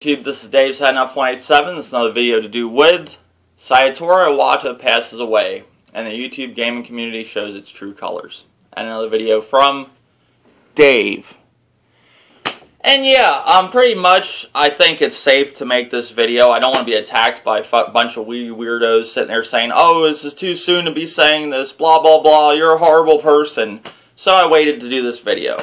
YouTube, this is Dave signing up 187. This is another video to do with Satoru Iwata passes away, and the YouTube gaming community shows its true colors. And another video from Dave. And yeah, pretty much, I think it's safe to make this video. I don't want to be attacked by a bunch of weirdos sitting there saying, "Oh, this is too soon to be saying this, blah, blah, blah, you're a horrible person." So I waited to do this video.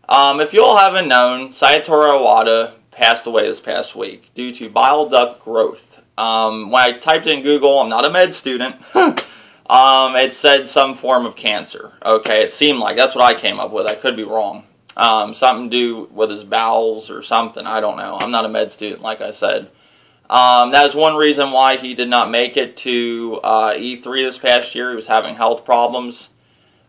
If you all haven't known, Satoru Iwata passed away this past week due to bile duct growth. When I typed in Google, I'm not a med student, it said some form of cancer. Okay, it seemed like, that's what I came up with. I could be wrong. Something to do with his bowels or something, I don't know. I'm not a med student, like I said. That is one reason why he did not make it to E3 this past year. He was having health problems.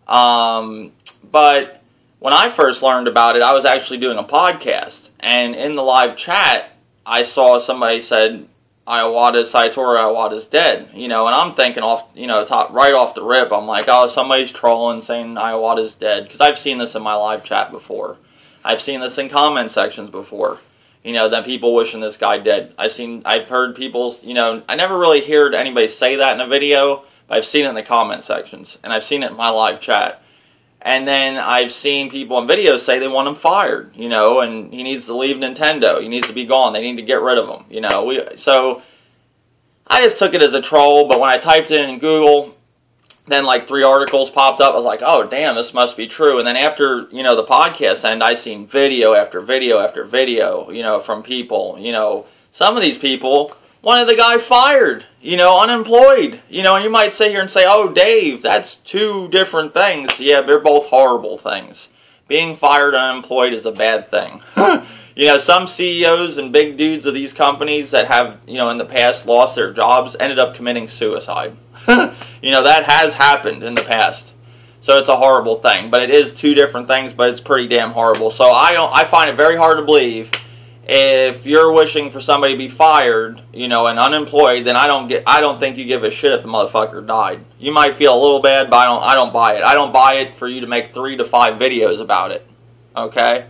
But when I first learned about it, I was actually doing a podcast, and in the live chat, I saw somebody said, Satoru Iwata's dead, and I'm thinking right off the rip, I'm like, oh, somebody's trolling saying Iwata's dead, because I've seen this in my live chat before. I've seen this in comment sections before, then people wishing this guy dead. I've heard people, I never really heard anybody say that in a video, but I've seen it in the comment sections, and I've seen it in my live chat. And then I've seen people in videos say they want him fired, and he needs to leave Nintendo. He needs to be gone. They need to get rid of him, So I just took it as a troll, but when I typed it in Google, then like 3 articles popped up. I was like, oh, damn, this must be true. And then after, the podcast ended, I seen video after video after video, from people, some of these people wanted the guy fired, unemployed, and you might sit here and say, oh, Dave, that's 2 different things. Yeah, they're both horrible things. Being fired and unemployed is a bad thing. Some CEOs and big dudes of these companies that have, in the past lost their jobs ended up committing suicide. That has happened in the past. So it's a horrible thing, but it is 2 different things, but it's pretty damn horrible. So I find it very hard to believe if you're wishing for somebody to be fired, and unemployed, then I don't think you give a shit if the motherfucker died. You might feel a little bad, but I don't buy it. I don't buy it for you to make 3 to 5 videos about it. Okay?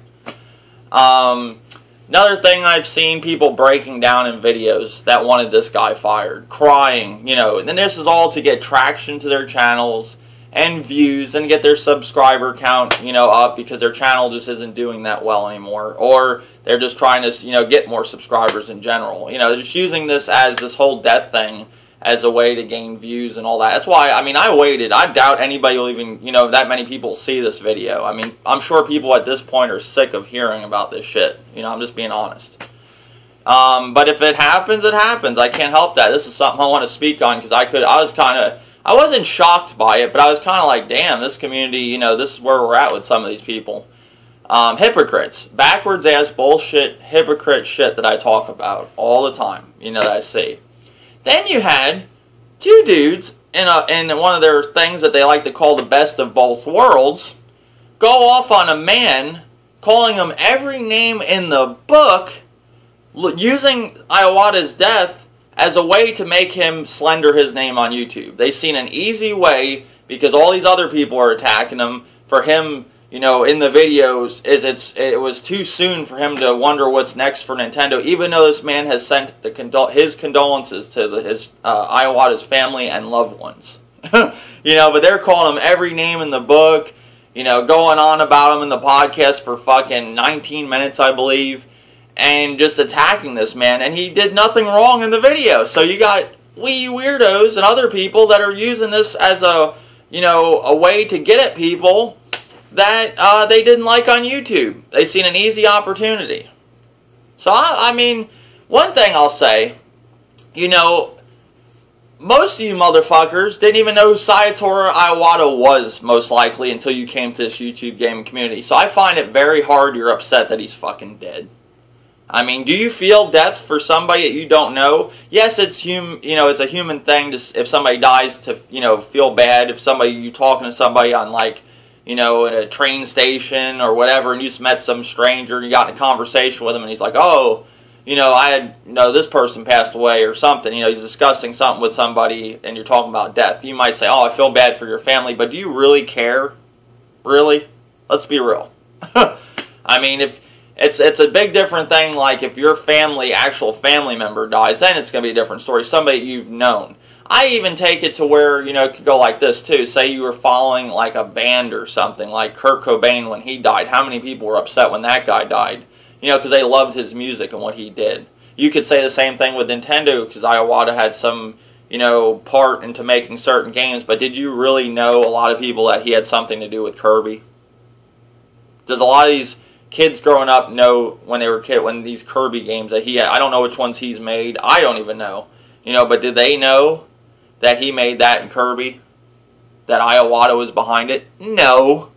Another thing I've seen people breaking down in videos that wanted this guy fired, crying, and this is all to get traction to their channels and views and get their subscriber count, up because their channel just isn't doing that well anymore. Or they're just trying to, get more subscribers in general. Just using this as this whole death thing as a way to gain views and all that. That's why, I waited. I doubt anybody will even, that many people see this video. I'm sure people at this point are sick of hearing about this shit. I'm just being honest. But if it happens, it happens. I can't help that. This is something I want to speak on because I wasn't shocked by it, but I was kind of like, damn, this community, this is where we're at with some of these people. Hypocrites. Backwards ass bullshit, hypocrite shit that I talk about all the time, that I see. Then you had 2 dudes in one of their things that they like to call the best of both worlds go off on a man, calling him every name in the book, using Iwata's death as a way to make him slender his name on YouTube. They've seen an easy way, because all these other people are attacking him, for him, in the videos, it was too soon for him to wonder what's next for Nintendo, even though this man has sent his condolences to his Iwata's family and loved ones. But they're calling him every name in the book, going on about him in the podcast for fucking 19 minutes, I believe, and just attacking this man, and he did nothing wrong in the video. So you got weirdos and other people that are using this as a way to get at people that they didn't like on YouTube. They seen an easy opportunity. So one thing I'll say, most of you motherfuckers didn't even know who Satoru Iwata was, most likely, until you came to this YouTube gaming community. So I find it very hard you're upset that he's fucking dead. Do you feel death for somebody that you don't know? Yes, it's it's a human thing to, if somebody dies, to feel bad. If you talking to somebody on in a train station or whatever, and you just met some stranger and you got in a conversation with him, and he's like, oh, this person passed away or something. He's discussing something with somebody, and you're talking about death. You might say, oh, I feel bad for your family, but do you really care? Really? Let's be real. If It's a big different thing. Like if your actual family member dies, then it's going to be a different story. Somebody you've known. I even take it to where, it could go like this too. Say you were following like a band or something, like Kurt Cobain when he died. How many people were upset when that guy died? Because they loved his music and what he did. You could say the same thing with Nintendo, because Iwata had some, part into making certain games. But did you really know a lot of people that he had something to do with Kirby? Does a lot of these kids growing up know when they were when these Kirby games that he had? I don't know which ones he's made. I don't even know. But did they know that he made that in Kirby? That Iwata was behind it? No.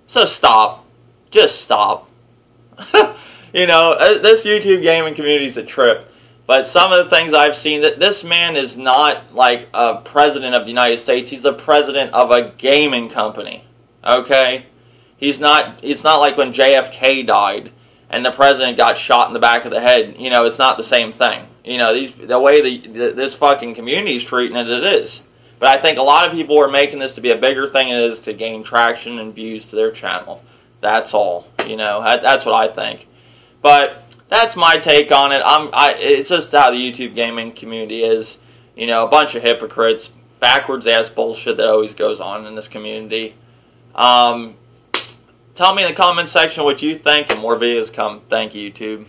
So stop. Just stop. This YouTube gaming community is a trip. But some of the things I've seen, that this man is not like a president of the United States. He's the president of a gaming company. Okay? It's not like when JFK died and the president got shot in the back of the head. It's not the same thing. The way this fucking community is treating it, it is. But I think a lot of people are making this to be a bigger thing than it is to gain traction and views to their channel. That's all. That's what I think. But that's my take on it. It's just how the YouTube gaming community is. A bunch of hypocrites, backwards ass bullshit that always goes on in this community. Tell me in the comment section what you think, and more videos come. Thank you, YouTube.